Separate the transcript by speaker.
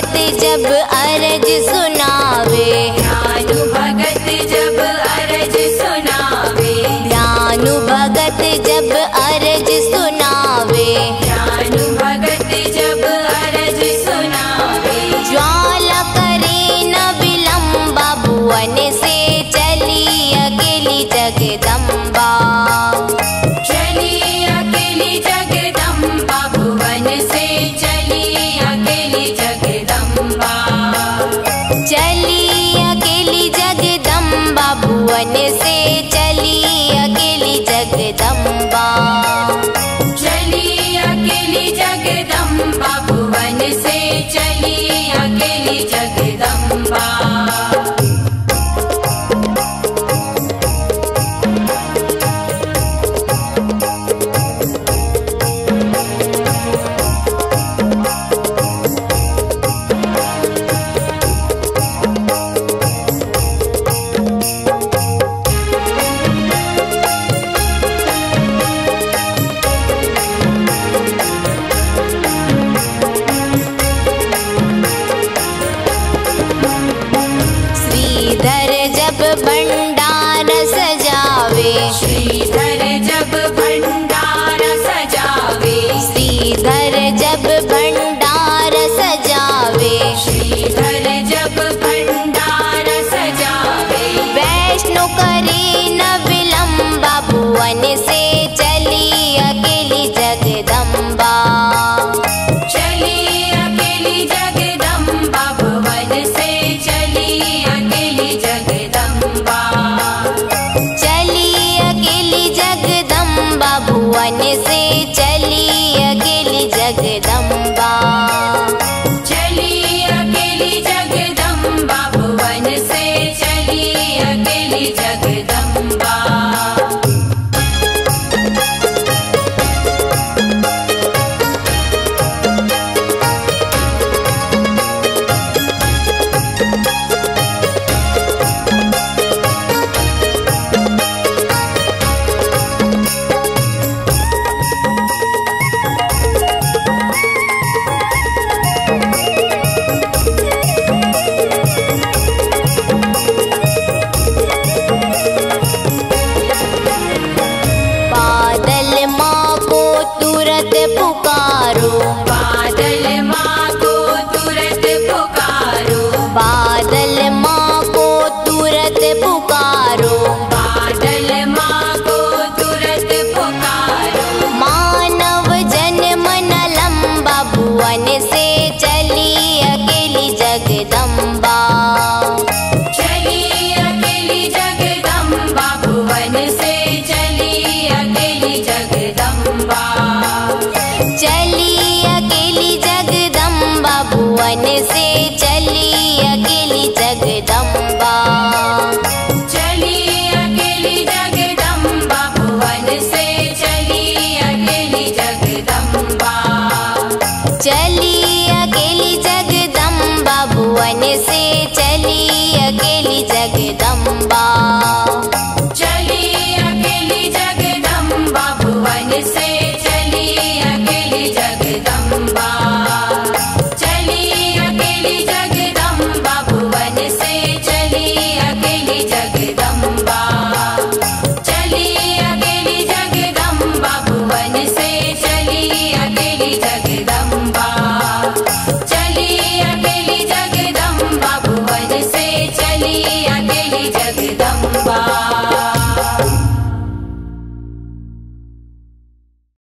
Speaker 1: भगत जब अरज सुनावे,
Speaker 2: ज्ञानु भगत जब अरज सुनावे,
Speaker 1: ज्ञानु भगत जब अरज सुनावे,
Speaker 2: ज्ञानु भगत जब अरज सुनावे।
Speaker 1: ज्वाला करे न विलंबा, भुवन से चली अकेली जगदम्बा,
Speaker 2: चली अकेली जगदम्बा, भुवन से चली अकेली जगदम्बा,
Speaker 1: चली अकेली जगदम्बा, भुवन से चली अकेली जगदम्बा,
Speaker 2: चली अकेली जगदम्बा, भुवन से चली अकेली जगदम्बा।
Speaker 1: श्रीधर जब भंडार सजावे,
Speaker 2: श्रीधर जब भंडार सजावे,
Speaker 1: श्रीधर जब भंडार सजावे,
Speaker 2: श्रीधर जब भंडार सजावे।
Speaker 1: वैष्णो करे न विलंबा, भुवन से चली अकेली जगदम्बा,
Speaker 2: चली अकेली जगदम्बा, भुवन से चली अकेली जगदम्बा,
Speaker 1: चली अकेली जगदम्बा, भुवन से चली अकेली जगदम्बा,
Speaker 2: चली अकेली जगदम्बा, भुवन से चली अकेली जगदम्बा।
Speaker 1: बादल माँ को तुरंत पुकारो,
Speaker 2: बादल माँ को तुरंत पुकारो,
Speaker 1: बादल माँ को तुरंत पुकारो,
Speaker 2: बादल माँ को तुरंत पुकारो।
Speaker 1: मानव जन्म न लंबा, भुवन से चली अकेली जगदम्बा,
Speaker 2: चली अकेली जगदम्बा, भुवन से चली अकेली जगदम्बा,
Speaker 1: चली अकेली जगदम्बा, भुवन से चली अकेली जगदम्बा,
Speaker 2: चली अकेली जगदम्बा, भुवन से चली अकेली जगदम्बा,
Speaker 1: चली अकेली जगदम्बा, भुवन से चली अकेली जगदम्बा,
Speaker 2: चली अकेली जगदम्बा, भुवन से चली अकेली जगदम्बा, चली अकेली जगदम्बा, भुवन से चली अकेली जगदम्बा, चली अकेली जगदम्बा, भुवन से चली अकेली जगदम्बा, चली अकेली जगदम्बा, भुवन से चली अकेली जगदम्बा।